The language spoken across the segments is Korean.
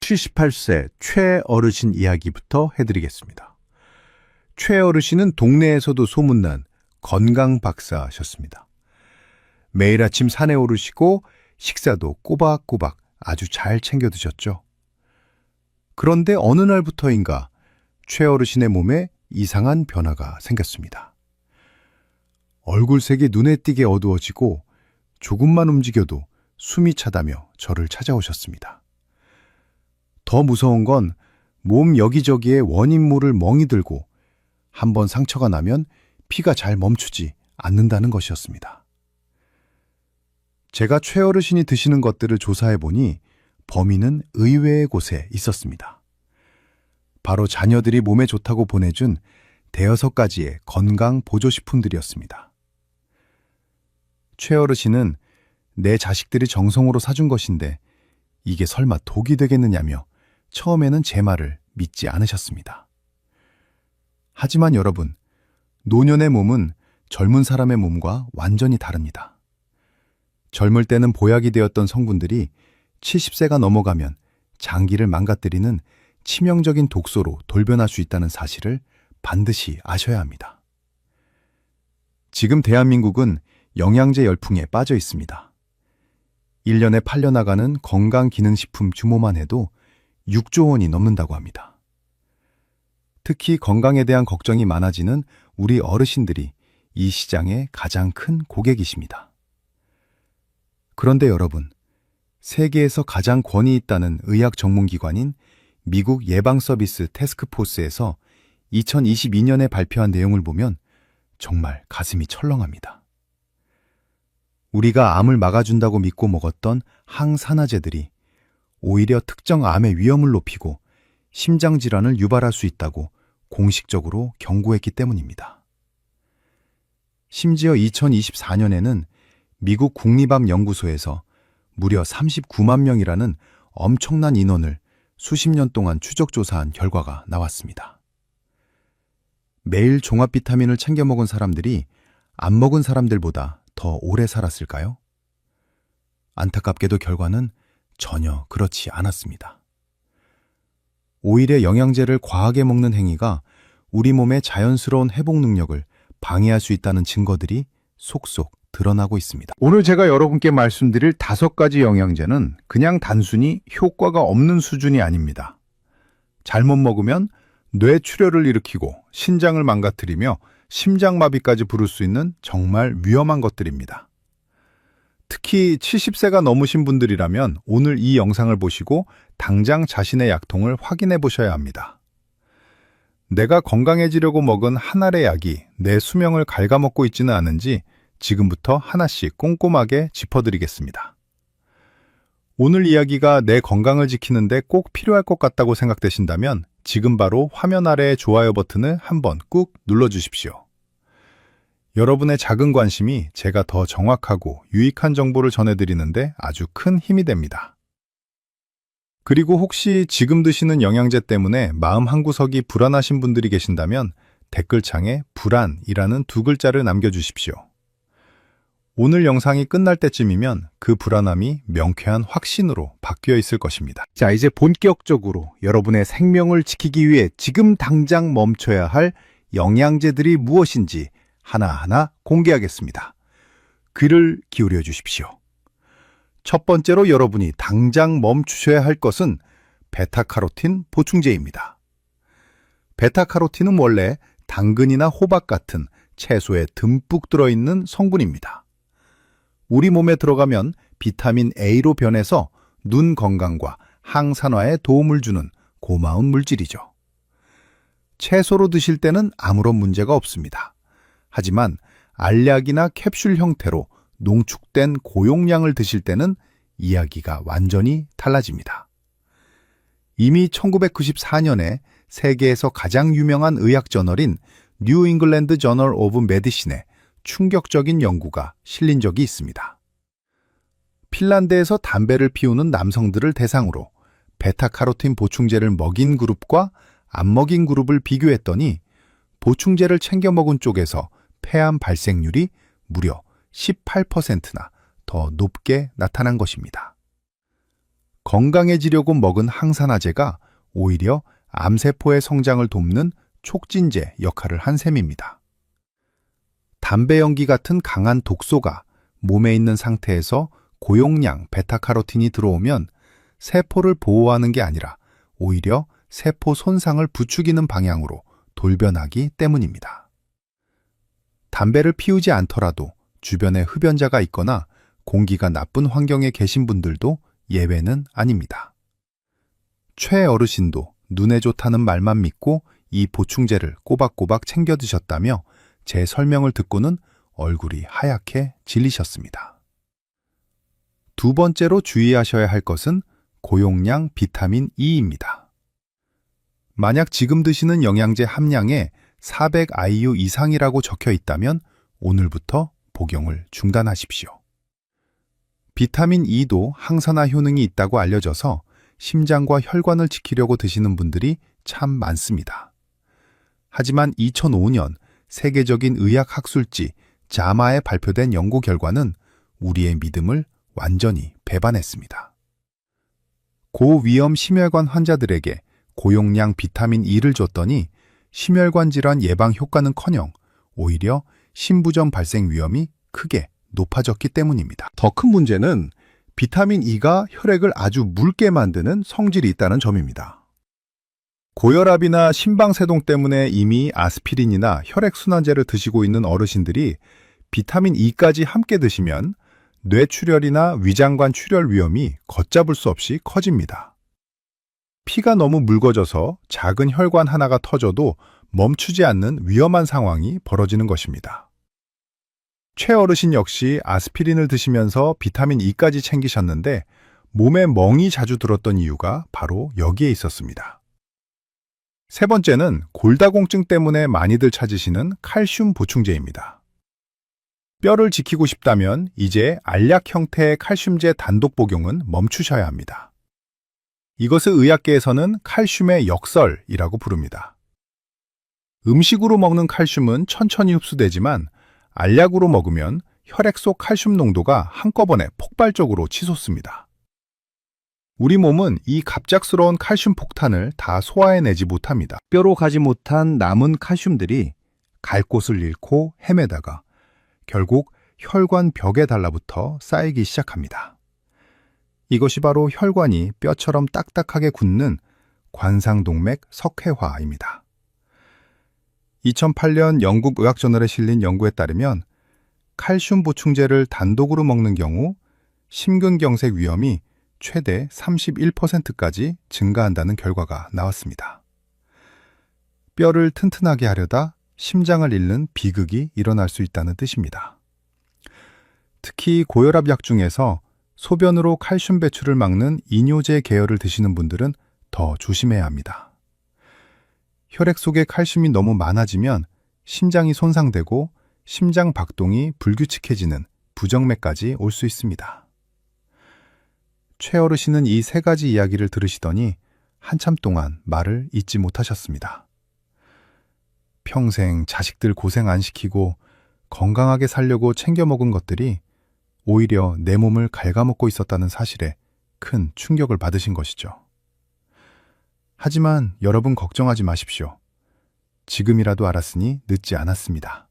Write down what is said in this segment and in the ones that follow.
78세 최 어르신 이야기부터 해드리겠습니다. 최 어르신은 동네에서도 소문난 건강 박사셨습니다. 매일 아침 산에 오르시고 식사도 꼬박꼬박 아주 잘 챙겨 드셨죠. 그런데 어느 날부터인가 최 어르신의 몸에 이상한 변화가 생겼습니다. 얼굴색이 눈에 띄게 어두워지고 조금만 움직여도 숨이 차다며 저를 찾아오셨습니다. 더 무서운 건 몸 여기저기에 원인모를 멍이 들고 한번 상처가 나면 피가 잘 멈추지 않는다는 것이었습니다. 제가 최 어르신이 드시는 것들을 조사해보니 범인은 의외의 곳에 있었습니다. 바로 자녀들이 몸에 좋다고 보내준 대여섯 가지의 건강 보조식품들이었습니다. 최 어르신은 내 자식들이 정성으로 사준 것인데 이게 설마 독이 되겠느냐며 처음에는 제 말을 믿지 않으셨습니다. 하지만 여러분, 노년의 몸은 젊은 사람의 몸과 완전히 다릅니다. 젊을 때는 보약이 되었던 성분들이 70세가 넘어가면 장기를 망가뜨리는 치명적인 독소로 돌변할 수 있다는 사실을 반드시 아셔야 합니다. 지금 대한민국은 영양제 열풍에 빠져 있습니다. 1년에 팔려나가는 건강기능식품 규모만 해도 6조 원이 넘는다고 합니다. 특히 건강에 대한 걱정이 많아지는 우리 어르신들이 이 시장의 가장 큰 고객이십니다. 그런데 여러분, 세계에서 가장 권위 있다는 의학 전문기관인 미국 예방서비스 태스크포스에서 2022년에 발표한 내용을 보면 정말 가슴이 철렁합니다. 우리가 암을 막아준다고 믿고 먹었던 항산화제들이 오히려 특정 암의 위험을 높이고 심장질환을 유발할 수 있다고 공식적으로 경고했기 때문입니다. 심지어 2024년에는 미국 국립암연구소에서 무려 39만 명이라는 엄청난 인원을 수십 년 동안 추적조사한 결과가 나왔습니다. 매일 종합 비타민을 챙겨 먹은 사람들이 안 먹은 사람들보다 더 오래 살았을까요? 안타깝게도 결과는 전혀 그렇지 않았습니다. 오히려 영양제를 과하게 먹는 행위가 우리 몸의 자연스러운 회복 능력을 방해할 수 있다는 증거들이 속속 드러나고 있습니다. 오늘 제가 여러분께 말씀드릴 5가지 영양제는 그냥 단순히 효과가 없는 수준이 아닙니다. 잘못 먹으면 뇌출혈을 일으키고 신장을 망가뜨리며 심장마비까지 부를 수 있는 정말 위험한 것들입니다. 특히 70세가 넘으신 분들이라면 오늘 이 영상을 보시고 당장 자신의 약통을 확인해 보셔야 합니다. 내가 건강해지려고 먹은 한 알의 약이 내 수명을 갉아먹고 있지는 않은지 지금부터 하나씩 꼼꼼하게 짚어드리겠습니다. 오늘 이야기가 내 건강을 지키는데 꼭 필요할 것 같다고 생각되신다면 지금 바로 화면 아래의 좋아요 버튼을 한번 꾹 눌러주십시오. 여러분의 작은 관심이 제가 더 정확하고 유익한 정보를 전해드리는데 아주 큰 힘이 됩니다. 그리고 혹시 지금 드시는 영양제 때문에 마음 한구석이 불안하신 분들이 계신다면 댓글창에 불안이라는 2글자를 남겨주십시오. 오늘 영상이 끝날 때쯤이면 그 불안함이 명쾌한 확신으로 바뀌어 있을 것입니다. 자, 이제 본격적으로 여러분의 생명을 지키기 위해 지금 당장 멈춰야 할 영양제들이 무엇인지 하나하나 공개하겠습니다. 귀를 기울여 주십시오. 첫 번째로 여러분이 당장 멈추셔야 할 것은 베타카로틴 보충제입니다. 베타카로틴은 원래 당근이나 호박 같은 채소에 듬뿍 들어있는 성분입니다. 우리 몸에 들어가면 비타민 A로 변해서 눈 건강과 항산화에 도움을 주는 고마운 물질이죠. 채소로 드실 때는 아무런 문제가 없습니다. 하지만 알약이나 캡슐 형태로 농축된 고용량을 드실 때는 이야기가 완전히 달라집니다. 이미 1994년에 세계에서 가장 유명한 의학 저널인 뉴 잉글랜드 저널 오브 메디신에 충격적인 연구가 실린 적이 있습니다. 핀란드에서 담배를 피우는 남성들을 대상으로 베타카로틴 보충제를 먹인 그룹과 안 먹인 그룹을 비교했더니 보충제를 챙겨 먹은 쪽에서 폐암 발생률이 무려 18%나 더 높게 나타난 것입니다. 건강해지려고 먹은 항산화제가 오히려 암세포의 성장을 돕는 촉진제 역할을 한 셈입니다. 담배 연기 같은 강한 독소가 몸에 있는 상태에서 고용량 베타카로틴이 들어오면 세포를 보호하는 게 아니라 오히려 세포 손상을 부추기는 방향으로 돌변하기 때문입니다. 담배를 피우지 않더라도 주변에 흡연자가 있거나 공기가 나쁜 환경에 계신 분들도 예외는 아닙니다. 최어르신도 눈에 좋다는 말만 믿고 이 보충제를 꼬박꼬박 챙겨 드셨다며 제 설명을 듣고는 얼굴이 하얗게 질리셨습니다. 두 번째로 주의하셔야 할 것은 고용량 비타민 E입니다. 만약 지금 드시는 영양제 함량에 400 IU 이상이라고 적혀 있다면 오늘부터 복용을 중단하십시오. 비타민 E도 항산화 효능이 있다고 알려져서 심장과 혈관을 지키려고 드시는 분들이 참 많습니다. 하지만 2005년 세계적인 의학 학술지 자마에 발표된 연구 결과는 우리의 믿음을 완전히 배반했습니다. 고위험 심혈관 환자들에게 고용량 비타민 E를 줬더니 심혈관 질환 예방 효과는커녕 오히려 심부전 발생 위험이 크게 높아졌기 때문입니다. 더 큰 문제는 비타민 E가 혈액을 아주 묽게 만드는 성질이 있다는 점입니다. 고혈압이나 심방세동 때문에 이미 아스피린이나 혈액순환제를 드시고 있는 어르신들이 비타민 E까지 함께 드시면 뇌출혈이나 위장관 출혈 위험이 걷잡을 수 없이 커집니다. 피가 너무 묽어져서 작은 혈관 하나가 터져도 멈추지 않는 위험한 상황이 벌어지는 것입니다. 최어르신 역시 아스피린을 드시면서 비타민 E까지 챙기셨는데 몸에 멍이 자주 들었던 이유가 바로 여기에 있었습니다. 세 번째는 골다공증 때문에 많이들 찾으시는 칼슘 보충제입니다. 뼈를 지키고 싶다면 이제 알약 형태의 칼슘제 단독 복용은 멈추셔야 합니다. 이것을 의학계에서는 칼슘의 역설이라고 부릅니다. 음식으로 먹는 칼슘은 천천히 흡수되지만 알약으로 먹으면 혈액 속 칼슘 농도가 한꺼번에 폭발적으로 치솟습니다. 우리 몸은 이 갑작스러운 칼슘 폭탄을 다 소화해내지 못합니다. 뼈로 가지 못한 남은 칼슘들이 갈 곳을 잃고 헤매다가 결국 혈관 벽에 달라붙어 쌓이기 시작합니다. 이것이 바로 혈관이 뼈처럼 딱딱하게 굳는 관상동맥 석회화입니다. 2008년 영국 의학저널에 실린 연구에 따르면 칼슘 보충제를 단독으로 먹는 경우 심근경색 위험이 최대 31%까지 증가한다는 결과가 나왔습니다. 뼈를 튼튼하게 하려다 심장을 잃는 비극이 일어날 수 있다는 뜻입니다. 특히 고혈압 약 중에서 소변으로 칼슘 배출을 막는 이뇨제 계열을 드시는 분들은 더 조심해야 합니다. 혈액 속에 칼슘이 너무 많아지면 심장이 손상되고 심장 박동이 불규칙해지는 부정맥까지 올 수 있습니다. 최어르신은 이 세 가지 이야기를 들으시더니 한참 동안 말을 잇지 못하셨습니다. 평생 자식들 고생 안 시키고 건강하게 살려고 챙겨 먹은 것들이 오히려 내 몸을 갉아먹고 있었다는 사실에 큰 충격을 받으신 것이죠. 하지만 여러분 걱정하지 마십시오. 지금이라도 알았으니 늦지 않았습니다.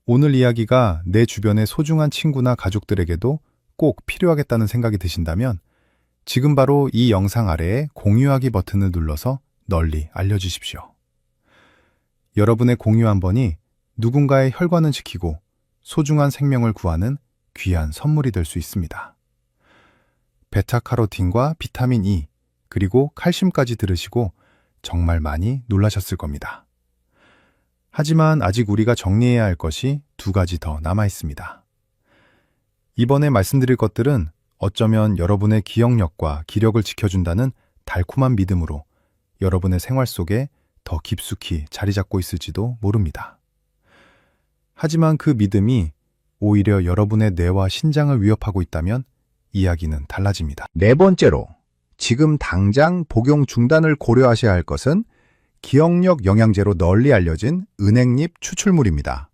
오늘 이야기가 내 주변의 소중한 친구나 가족들에게도 꼭 필요하겠다는 생각이 드신다면 지금 바로 이 영상 아래에 공유하기 버튼을 눌러서 널리 알려주십시오. 여러분의 공유 한 번이 누군가의 혈관을 지키고 소중한 생명을 구하는 귀한 선물이 될 수 있습니다. 베타카로틴과 비타민 E, 그리고 칼슘까지 들으시고 정말 많이 놀라셨을 겁니다. 하지만 아직 우리가 정리해야 할 것이 두 가지 더 남아 있습니다. 이번에 말씀드릴 것들은 어쩌면 여러분의 기억력과 기력을 지켜준다는 달콤한 믿음으로 여러분의 생활 속에 더 깊숙이 자리 잡고 있을지도 모릅니다. 하지만 그 믿음이 오히려 여러분의 뇌와 신장을 위협하고 있다면 이야기는 달라집니다. 네 번째로, 지금 당장 복용 중단을 고려하셔야 할 것은 기억력 영양제로 널리 알려진 은행잎 추출물입니다.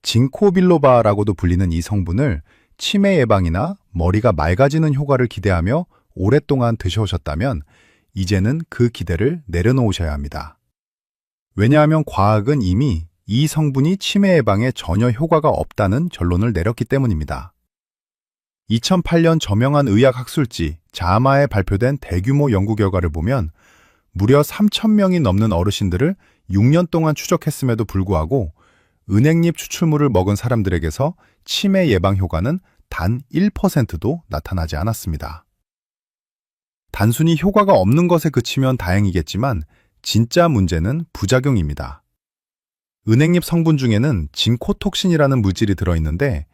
징코빌로바라고도 불리는 이 성분을 치매 예방이나 머리가 맑아지는 효과를 기대하며 오랫동안 드셔오셨다면 이제는 그 기대를 내려놓으셔야 합니다. 왜냐하면 과학은 이미 이 성분이 치매 예방에 전혀 효과가 없다는 결론을 내렸기 때문입니다. 2008년 저명한 의학 학술지 자마에 발표된 대규모 연구 결과를 보면 무려 3,000명이 넘는 어르신들을 6년 동안 추적했음에도 불구하고 은행잎 추출물을 먹은 사람들에게서 치매 예방 효과는 단 1%도 나타나지 않았습니다. 단순히 효과가 없는 것에 그치면 다행이겠지만 진짜 문제는 부작용입니다. 은행잎 성분 중에는 진코톡신이라는 물질이 들어있는데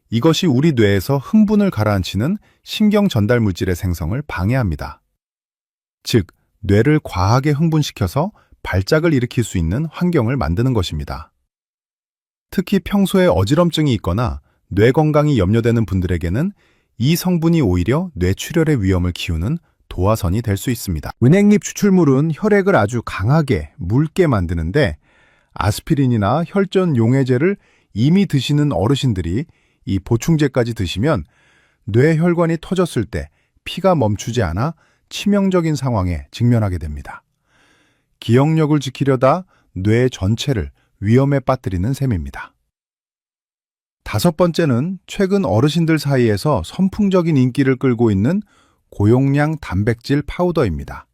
이것이 우리 뇌에서 흥분을 가라앉히는 신경 전달 물질의 생성을 방해합니다. 즉, 뇌를 과하게 흥분시켜서 발작을 일으킬 수 있는 환경을 만드는 것입니다. 특히 평소에 어지럼증이 있거나 뇌 건강이 염려되는 분들에게는 이 성분이 오히려 뇌출혈의 위험을 키우는 도화선이 될 수 있습니다. 은행잎 추출물은 혈액을 아주 강하게 묽게 만드는데 아스피린이나 혈전 용해제를 이미 드시는 어르신들이 이 보충제까지 드시면 뇌혈관이 터졌을 때 피가 멈추지 않아 치명적인 상황에 직면하게 됩니다. 기억력을 지키려다 뇌 전체를 위험에 빠뜨리는 셈입니다. 다섯 번째는 최근 어르신들 사이에서 선풍적인 인기를 끌고 있는 고용량 단백질 파우더입니다.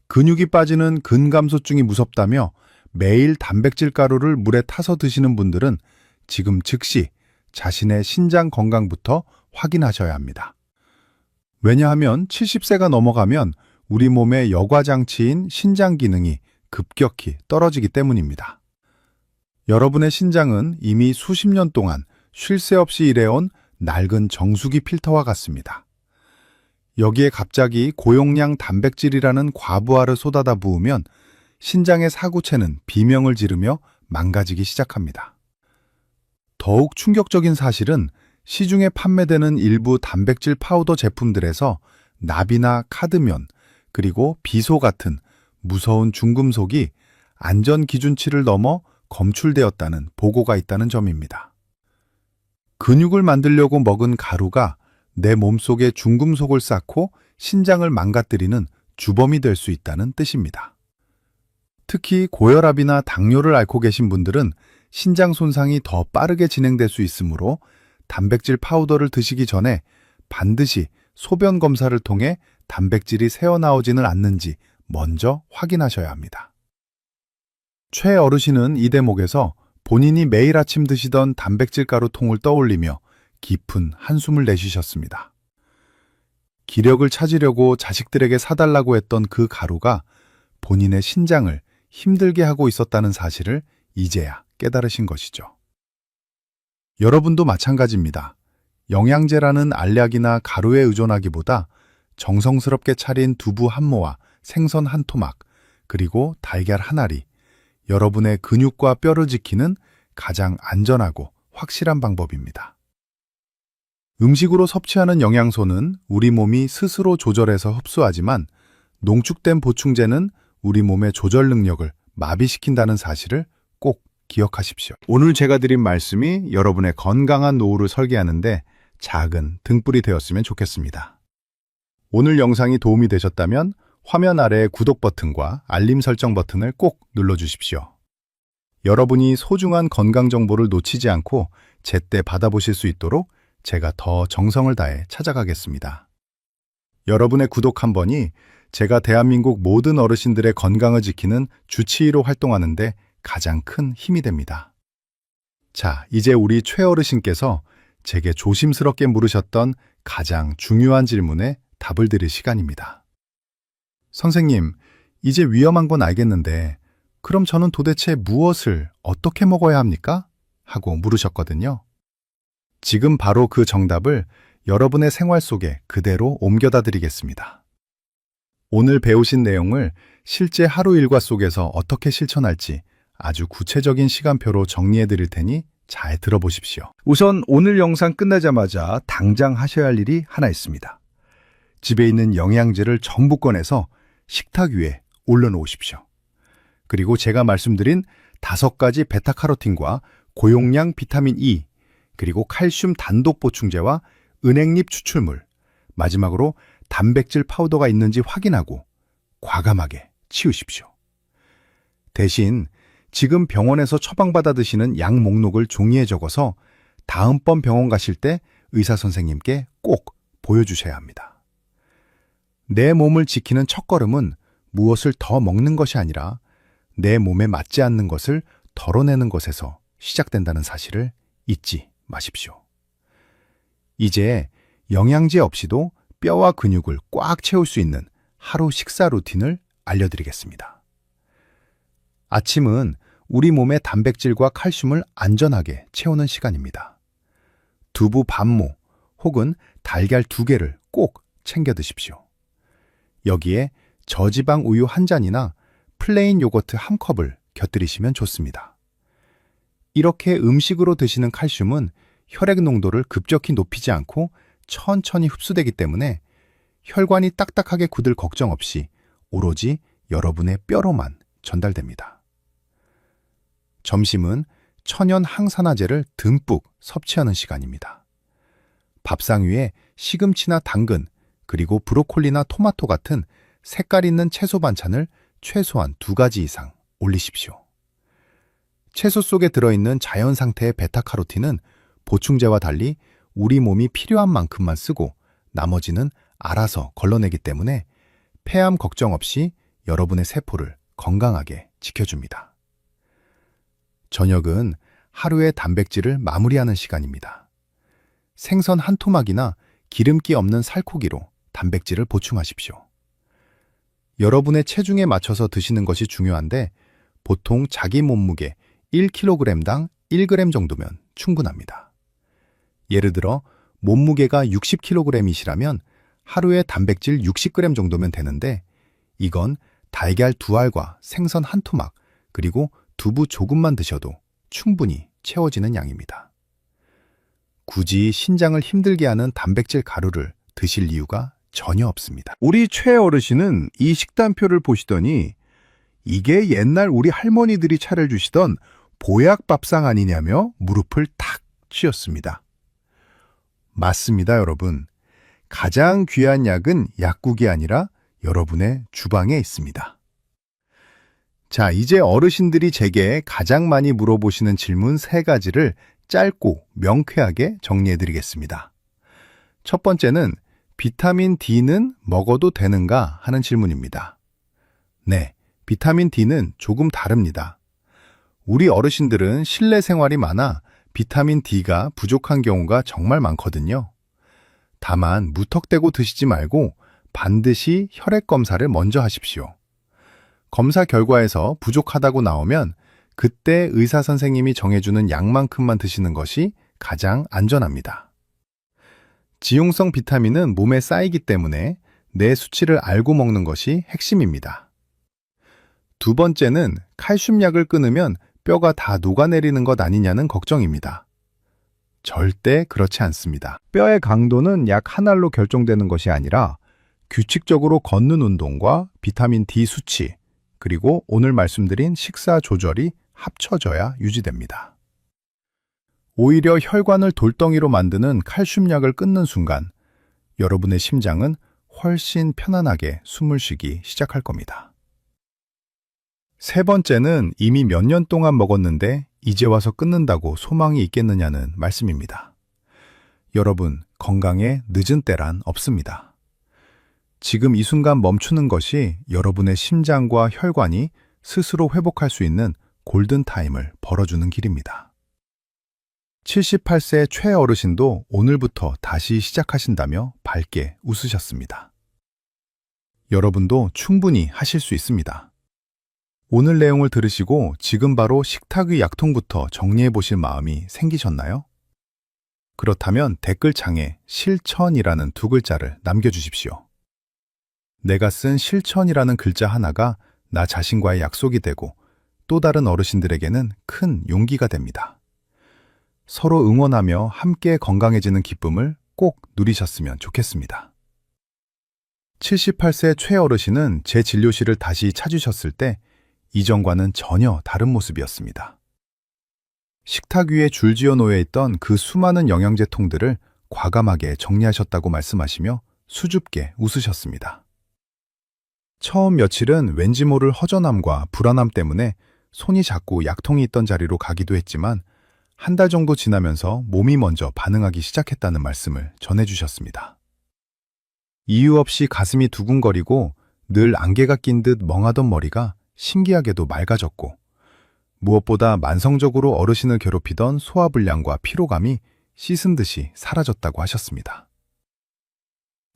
근육이 빠지는 근감소증이 무섭다며 매일 단백질 가루를 물에 타서 드시는 분들은 지금 즉시 자신의 신장 건강부터 확인하셔야 합니다. 왜냐하면 70세가 넘어가면 우리 몸의 여과장치인 신장 기능이 급격히 떨어지기 때문입니다. 여러분의 신장은 이미 수십 년 동안 쉴 새 없이 일해온 낡은 정수기 필터와 같습니다. 여기에 갑자기 고용량 단백질이라는 과부하를 쏟아다 부으면 신장의 사구체는 비명을 지르며 망가지기 시작합니다. 더욱 충격적인 사실은 시중에 판매되는 일부 단백질 파우더 제품들에서 납이나 카드뮴, 그리고 비소 같은 무서운 중금속이 안전 기준치를 넘어 검출되었다는 보고가 있다는 점입니다. 근육을 만들려고 먹은 가루가 내 몸속에 중금속을 쌓고 신장을 망가뜨리는 주범이 될 수 있다는 뜻입니다. 특히 고혈압이나 당뇨를 앓고 계신 분들은 신장 손상이 더 빠르게 진행될 수 있으므로 단백질 파우더를 드시기 전에 반드시 소변 검사를 통해 단백질이 새어나오지는 않는지 먼저 확인하셔야 합니다. 최 어르신은 이 대목에서 본인이 매일 아침 드시던 단백질 가루 통을 떠올리며 깊은 한숨을 내쉬셨습니다. 기력을 찾으려고 자식들에게 사달라고 했던 그 가루가 본인의 신장을 힘들게 하고 있었다는 사실을 이제야 깨달으신 것이죠. 여러분도 마찬가지입니다. 영양제라는 알약이나 가루에 의존하기보다 정성스럽게 차린 두부 한 모와 생선 한 토막, 그리고 달걀 한 알이 여러분의 근육과 뼈를 지키는 가장 안전하고 확실한 방법입니다. 음식으로 섭취하는 영양소는 우리 몸이 스스로 조절해서 흡수하지만 농축된 보충제는 우리 몸의 조절 능력을 마비시킨다는 사실을 꼭 기억하십시오. 오늘 제가 드린 말씀이 여러분의 건강한 노후를 설계하는데 작은 등불이 되었으면 좋겠습니다. 오늘 영상이 도움이 되셨다면 화면 아래 구독 버튼과 알림 설정 버튼을 꼭 눌러주십시오. 여러분이 소중한 건강 정보를 놓치지 않고 제때 받아보실 수 있도록 제가 더 정성을 다해 찾아가겠습니다. 여러분의 구독 한 번이 제가 대한민국 모든 어르신들의 건강을 지키는 주치의로 활동하는데 가장 큰 힘이 됩니다. 자, 이제 우리 최 어르신께서 제게 조심스럽게 물으셨던 가장 중요한 질문에 답을 드릴 시간입니다. 선생님, 이제 위험한 건 알겠는데 그럼 저는 도대체 무엇을 어떻게 먹어야 합니까? 하고 물으셨거든요. 지금 바로 그 정답을 여러분의 생활 속에 그대로 옮겨다 드리겠습니다. 오늘 배우신 내용을 실제 하루 일과 속에서 어떻게 실천할지 아주 구체적인 시간표로 정리해 드릴 테니 잘 들어보십시오. 우선 오늘 영상 끝나자마자 당장 하셔야 할 일이 하나 있습니다. 집에 있는 영양제를 전부 꺼내서 식탁 위에 올려놓으십시오. 그리고 제가 말씀드린 5가지 베타카로틴과 고용량 비타민 E, 그리고 칼슘 단독 보충제와 은행잎 추출물, 마지막으로 단백질 파우더가 있는지 확인하고 과감하게 치우십시오. 대신 지금 병원에서 처방받아 드시는 약 목록을 종이에 적어서 다음번 병원 가실 때 의사 선생님께 꼭 보여주셔야 합니다. 내 몸을 지키는 첫걸음은 무엇을 더 먹는 것이 아니라 내 몸에 맞지 않는 것을 덜어내는 것에서 시작된다는 사실을 잊지 마십시오. 이제 영양제 없이도 뼈와 근육을 꽉 채울 수 있는 하루 식사 루틴을 알려드리겠습니다. 아침은 우리 몸의 단백질과 칼슘을 안전하게 채우는 시간입니다. 두부 반모 혹은 달걀 2개를 꼭 챙겨 드십시오. 여기에 저지방 우유 한 잔이나 플레인 요거트 한 컵을 곁들이시면 좋습니다. 이렇게 음식으로 드시는 칼슘은 혈액 농도를 급격히 높이지 않고 천천히 흡수되기 때문에 혈관이 딱딱하게 굳을 걱정 없이 오로지 여러분의 뼈로만 전달됩니다. 점심은 천연 항산화제를 듬뿍 섭취하는 시간입니다. 밥상 위에 시금치나 당근, 그리고 브로콜리나 토마토 같은 색깔 있는 채소 반찬을 최소한 2가지 이상 올리십시오. 채소 속에 들어있는 자연 상태의 베타카로틴은 보충제와 달리 우리 몸이 필요한 만큼만 쓰고 나머지는 알아서 걸러내기 때문에 폐암 걱정 없이 여러분의 세포를 건강하게 지켜줍니다. 저녁은 하루의 단백질을 마무리하는 시간입니다. 생선 한 토막이나 기름기 없는 살코기로 단백질을 보충하십시오. 여러분의 체중에 맞춰서 드시는 것이 중요한데 보통 자기 몸무게 1kg당 1g 정도면 충분합니다. 예를 들어 몸무게가 60kg이시라면 하루에 단백질 60g 정도면 되는데 이건 달걀 2알과 생선 한 토막 그리고 두부 조금만 드셔도 충분히 채워지는 양입니다. 굳이 신장을 힘들게 하는 단백질 가루를 드실 이유가 전혀 없습니다. 우리 최 어르신은 이 식단표를 보시더니 이게 옛날 우리 할머니들이 차려주시던 보약 밥상 아니냐며 무릎을 탁 쥐었습니다. 맞습니다, 여러분. 가장 귀한 약은 약국이 아니라 여러분의 주방에 있습니다. 자, 이제 어르신들이 제게 가장 많이 물어보시는 질문 3가지를 짧고 명쾌하게 정리해드리겠습니다. 첫 번째는 비타민 D는 먹어도 되는가 하는 질문입니다. 네, 비타민 D는 조금 다릅니다. 우리 어르신들은 실내 생활이 많아 비타민 D가 부족한 경우가 정말 많거든요. 다만 무턱대고 드시지 말고 반드시 혈액 검사를 먼저 하십시오. 검사 결과에서 부족하다고 나오면 그때 의사 선생님이 정해주는 약만큼만 드시는 것이 가장 안전합니다. 지용성 비타민은 몸에 쌓이기 때문에 내 수치를 알고 먹는 것이 핵심입니다. 두 번째는 칼슘약을 끊으면 뼈가 다 녹아내리는 것 아니냐는 걱정입니다. 절대 그렇지 않습니다. 뼈의 강도는 약 한 알로 결정되는 것이 아니라 규칙적으로 걷는 운동과 비타민 D 수치, 그리고 오늘 말씀드린 식사 조절이 합쳐져야 유지됩니다. 오히려 혈관을 돌덩이로 만드는 칼슘약을 끊는 순간 여러분의 심장은 훨씬 편안하게 숨을 쉬기 시작할 겁니다. 세 번째는 이미 몇 년 동안 먹었는데 이제 와서 끊는다고 소망이 있겠느냐는 말씀입니다. 여러분, 건강에 늦은 때란 없습니다. 지금 이 순간 멈추는 것이 여러분의 심장과 혈관이 스스로 회복할 수 있는 골든타임을 벌어주는 길입니다. 78세 최 어르신도 오늘부터 다시 시작하신다며 밝게 웃으셨습니다. 여러분도 충분히 하실 수 있습니다. 오늘 내용을 들으시고 지금 바로 식탁 위 약통부터 정리해 보실 마음이 생기셨나요? 그렇다면 댓글창에 실천이라는 2글자를 남겨주십시오. 내가 쓴 실천이라는 글자 하나가 나 자신과의 약속이 되고 또 다른 어르신들에게는 큰 용기가 됩니다. 서로 응원하며 함께 건강해지는 기쁨을 꼭 누리셨으면 좋겠습니다. 78세 최 어르신은 제 진료실을 다시 찾으셨을 때 이전과는 전혀 다른 모습이었습니다. 식탁 위에 줄지어 놓여 있던 그 수많은 영양제 통들을 과감하게 정리하셨다고 말씀하시며 수줍게 웃으셨습니다. 처음 며칠은 왠지 모를 허전함과 불안함 때문에 손이 자꾸 약통이 있던 자리로 가기도 했지만 한 달 정도 지나면서 몸이 먼저 반응하기 시작했다는 말씀을 전해주셨습니다. 이유 없이 가슴이 두근거리고 늘 안개가 낀 듯 멍하던 머리가 신기하게도 맑아졌고 무엇보다 만성적으로 어르신을 괴롭히던 소화불량과 피로감이 씻은 듯이 사라졌다고 하셨습니다.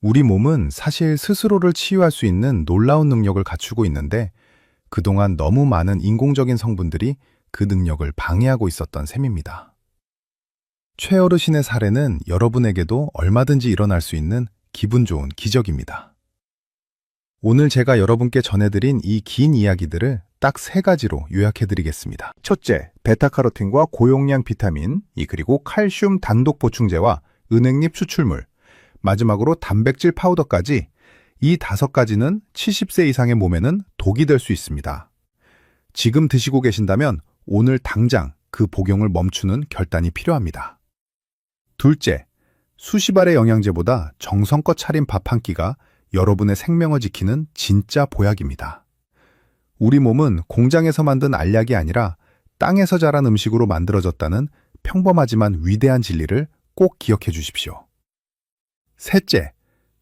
우리 몸은 사실 스스로를 치유할 수 있는 놀라운 능력을 갖추고 있는데 그동안 너무 많은 인공적인 성분들이 그 능력을 방해하고 있었던 셈입니다. 최어르신의 사례는 여러분에게도 얼마든지 일어날 수 있는 기분 좋은 기적입니다. 오늘 제가 여러분께 전해드린 이 긴 이야기들을 딱 3가지로 요약해드리겠습니다. 첫째, 베타카로틴과 고용량 비타민, 그리고 칼슘 단독 보충제와 은행잎 추출물, 마지막으로 단백질 파우더까지 이 5가지는 70세 이상의 몸에는 독이 될 수 있습니다. 지금 드시고 계신다면 오늘 당장 그 복용을 멈추는 결단이 필요합니다. 둘째, 수십 알의 영양제보다 정성껏 차린 밥 한 끼가 여러분의 생명을 지키는 진짜 보약입니다. 우리 몸은 공장에서 만든 알약이 아니라 땅에서 자란 음식으로 만들어졌다는 평범하지만 위대한 진리를 꼭 기억해 주십시오. 셋째,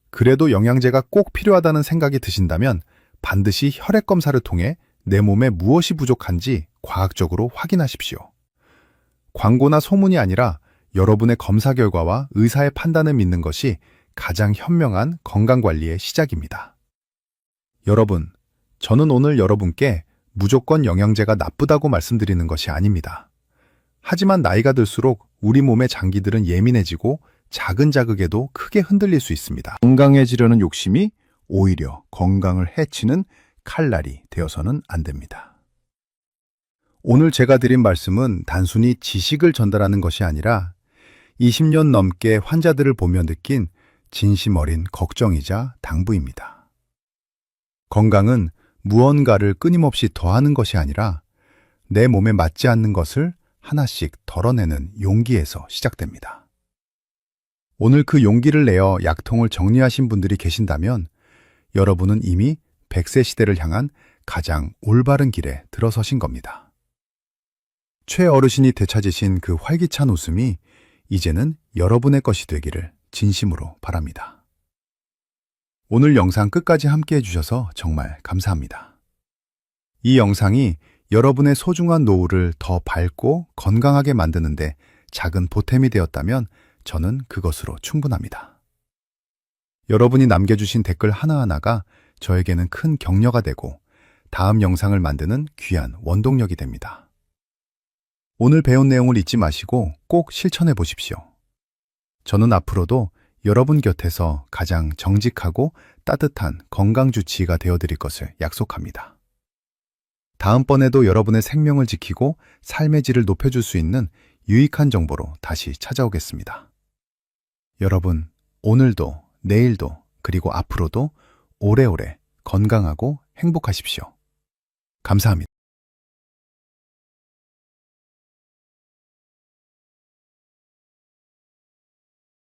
그래도 영양제가 꼭 필요하다는 생각이 드신다면 반드시 혈액 검사를 통해 내 몸에 무엇이 부족한지 과학적으로 확인하십시오. 광고나 소문이 아니라 여러분의 검사 결과와 의사의 판단을 믿는 것이 가장 현명한 건강관리의 시작입니다. 여러분, 저는 오늘 여러분께 무조건 영양제가 나쁘다고 말씀드리는 것이 아닙니다. 하지만 나이가 들수록 우리 몸의 장기들은 예민해지고 작은 자극에도 크게 흔들릴 수 있습니다. 건강해지려는 욕심이 오히려 건강을 해치는 칼날이 되어서는 안 됩니다. 오늘 제가 드린 말씀은 단순히 지식을 전달하는 것이 아니라 20년 넘게 환자들을 보며 느낀 진심 어린 걱정이자 당부입니다. 건강은 무언가를 끊임없이 더하는 것이 아니라 내 몸에 맞지 않는 것을 하나씩 덜어내는 용기에서 시작됩니다. 오늘 그 용기를 내어 약통을 정리하신 분들이 계신다면 여러분은 이미 100세 시대를 향한 가장 올바른 길에 들어서신 겁니다. 최어르신이 되찾으신 그 활기찬 웃음이 이제는 여러분의 것이 되기를 진심으로 바랍니다. 오늘 영상 끝까지 함께 해주셔서 정말 감사합니다. 이 영상이 여러분의 소중한 노후를 더 밝고 건강하게 만드는데 작은 보탬이 되었다면 저는 그것으로 충분합니다. 여러분이 남겨주신 댓글 하나하나가 저에게는 큰 격려가 되고 다음 영상을 만드는 귀한 원동력이 됩니다. 오늘 배운 내용을 잊지 마시고 꼭 실천해 보십시오. 저는 앞으로도 여러분 곁에서 가장 정직하고 따뜻한 건강주치의가 되어드릴 것을 약속합니다. 다음번에도 여러분의 생명을 지키고 삶의 질을 높여줄 수 있는 유익한 정보로 다시 찾아오겠습니다. 여러분, 오늘도 내일도 그리고 앞으로도 오래오래 건강하고 행복하십시오. 감사합니다.